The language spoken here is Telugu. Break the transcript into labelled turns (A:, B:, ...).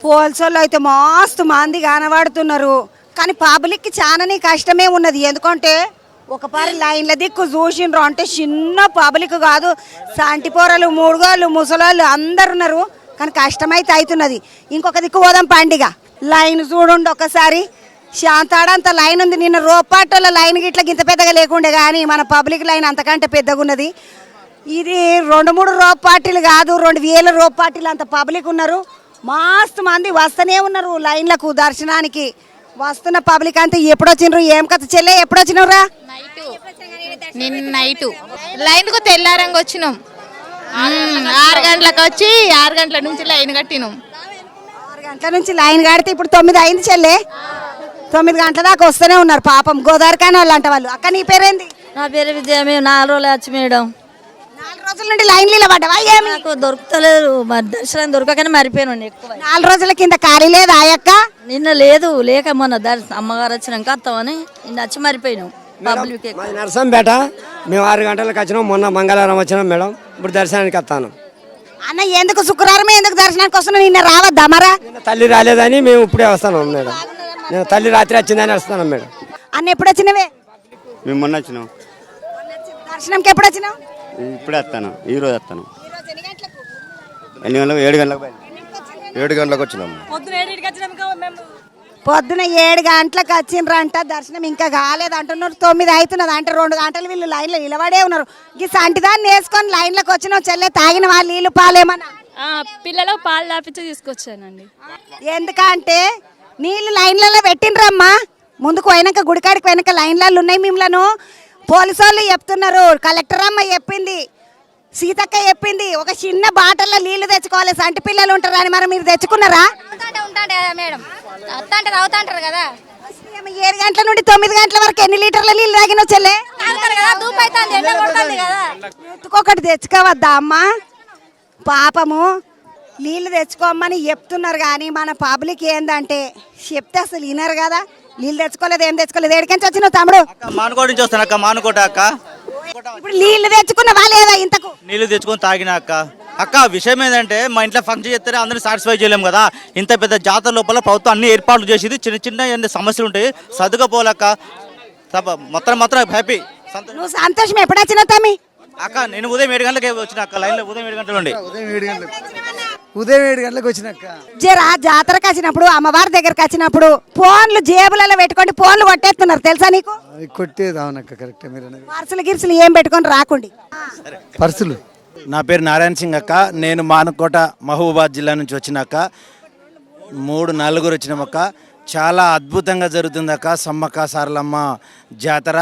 A: పోల్సోళ్ళు అయితే మస్తు మంది కనబడుతున్నారు. కానీ పబ్లిక్కి చాలానే కష్టమే ఉన్నది. ఎందుకంటే ఒకపారి లైన్ల దిక్కు చూసిండ్రు అంటే చిన్న పబ్లిక్ కాదు, సంటిపోరలు, మూడుగోళ్ళు, ముసలోళ్ళు అందరు ఉన్నారు. కానీ కష్టమైతే అవుతున్నది. ఇంకొక దిక్కు పోదాం పండిగ. లైన్ చూడండి ఒకసారి, శాంతాడంత లైన్ ఉంది. నిన్న రోపాటోళ్ళ లైన్ గిట్ల గింత పెద్దగా లేకుండే, కానీ మన పబ్లిక్ లైన్ అంతకంటే పెద్దగా ఉన్నది. ఇది 2-3 రోపాటీలు కాదు, 2000 రోపాటీలు అంత పబ్లిక్ ఉన్నారు. మస్తు మంది వస్తూనే ఉన్నారు లైన్లకు దర్శనానికి. వస్తున్న పబ్లిక్ అంతా ఎప్పుడు వచ్చిండ్రు, ఏం కథ చెల్లె, ఎప్పుడు వచ్చినవురా?
B: నిన్న నైట్ లైన్కు తెల్లారంగా వచ్చినాం. 6 గంటలకు వచ్చి 6 గంటల నుంచి లైన్ కట్టినాం.
A: 6 గంటల నుంచి లైన్ కడితే ఇప్పుడు 9 అయింది చెల్లె. 9 గంటల దాకా వస్తూనే ఉన్నారు పాపం. గోదావరి కానీ వాళ్ళు అంట వాళ్ళు. అక్క నీ పేరేంది?
C: నా పేరు విద్య. మేము 4 రోజులు వచ్చి మేడం.
A: 4 రోజుల నుండి లైన్లు నిలబడ్డావా? ఏమి
C: నాకు దొరుకుతలేదు, మరి దర్శనం దొరకకనే మరిపోయాను ఎక్కువ.
A: 4 రోజుల కింద ఖాళీ లేదు ఆయక్క?
C: నిన్న లేదు, లేక మొన్న అమ్మగారు వచ్చినాక వస్తామని నిన్న వచ్చి మరిపోయినాం. పబ్లిక్
D: నరసంపేట మేము 6 గంటలకు వచ్చినాం. మొన్న మంగళవారం వచ్చినాం మేడం. ఇప్పుడు దర్శనానికి వస్తాను.
A: అన్న ఎందుకు శుక్రవారం ఎందుకు దర్శనానికి వస్తున్నావు? నిన్న రావద్దా మరా?
D: తల్లి రాలేదని మేము ఇప్పుడే వస్తాను మేడం. నేను తల్లి రాత్రి వచ్చిందని వస్తాను మేడం.
A: అన్న ఎప్పుడు వచ్చినవే?
E: మేము మొన్న వచ్చినాం.
A: దర్శనంకి ఎప్పుడు వచ్చినావు?
E: ఇప్పుడే వస్తాను, ఈరోజు వస్తాను. ఎన్ని గంటలకు? 7 గంటలకు.
F: 7 గంటలకు వచ్చినాము.
A: పొద్దున 7 గంటలకు వచ్చిండ్రంట. దర్శనం ఇంకా కాలేదు అంటున్నారు. 9 అవుతున్నది అంటే 2 గంటలు వీళ్ళు లైన్లో నిలబడే ఉన్నారు. ఈ సంటిదాన్ని వేసుకొని లైన్లోకి వచ్చినావు చెల్లె. తాగిన వాళ్ళు నీళ్ళు పాలేమన్నా?
B: పిల్లలకు పాలు తాపించి తీసుకొచ్చానండి.
A: ఎందుకంటే నీళ్ళు లైన్లలో పెట్టిండ్రమ్మా. ముందుకు పోయినాక గుడికాడికి పోయినాక లైన్లలో ఉన్నాయి. మిమ్మల్ని పోలీసు వాళ్ళు చెప్తున్నారు, కలెక్టర్ అమ్మ చెప్పింది, సీతక్క చెప్పింది. ఒక చిన్న బాటల్లో నీళ్లు తెచ్చుకోవాలి, సంటి పిల్లలు ఉంటారని. మరి మీరు తెచ్చుకున్నారా?
B: మేడం తాగుతాంటారు కదా.
A: 7 గంటల నుండి 9 గంటల వరకు ఎన్ని లీటర్ల నీళ్ళు తాగినావు చెల్లె? ఎత్తుకొకటి తెచ్చుకోవద్దా అమ్మా? పాపము నీళ్ళు తెచ్చుకోమని చెప్తున్నారు. కానీ మన పబ్లిక్ ఏందంటే చెప్తే అసలు వినరు కదా. నీళ్ళు తెచ్చుకోలేదు, ఏం తెచ్చుకోలేదు. ఏడికెంచి వచ్చినావు తమ్ముడు?
G: మానుకోట నుంచి వస్తాను అక్క. మానుకోట అక్క.
A: ఇప్పుడు నీళ్ళు తెచ్చుకున్నావా లేదా? ఇంతకు
G: నీళ్ళు తెచ్చుకొని తాగిన అక్క. అక్క విషయం ఏంటంటే మా ఇంట్లో ఫంక్షన్ చేస్తే అందరూ సాటిస్ఫై చేయలేము కదా. ఇంత పెద్ద జాతర లోపల ప్రభుత్వం అన్ని ఏర్పాట్లు చేసేది. చిన్న చిన్న సమస్యలు ఉంటాయి, సర్దుకపోలక్క. మొత్తం హ్యాపీ.
A: నువ్వు సంతోషం ఎప్పుడు వచ్చినావు తమ్మి?
G: అక్క నేను ఉదయం 7 గంటలకి వచ్చిన అక్క. లైన్లో ఉదయం 7 గంటల నుండి.
D: ఉదయం 7 గంటలకు వచ్చినాక
A: జరా జాతరకు వచ్చినప్పుడు, అమ్మవారి దగ్గరకు వచ్చినప్పుడు ఫోన్లు జేబులలో పెట్టుకోండి, ఫోన్లు కొట్టేస్తున్నారు తెలుసా నీకు?
D: కొట్టేది అవునక్క, కరెక్ట్. మీరు
A: పర్సులు గిర్సులు ఏం పెట్టుకొని రాకండి.
D: పర్సులు.
H: నా పేరు నారాయణ సింగ్ అక్క. నేను మానుకోట మహబూబాద్ జిల్లా నుంచి వచ్చినాక 3-4 వచ్చినామక్క. చాలా అద్భుతంగా జరుగుతుంది అక్క సమ్మక్క సారలమ్మ జాతర.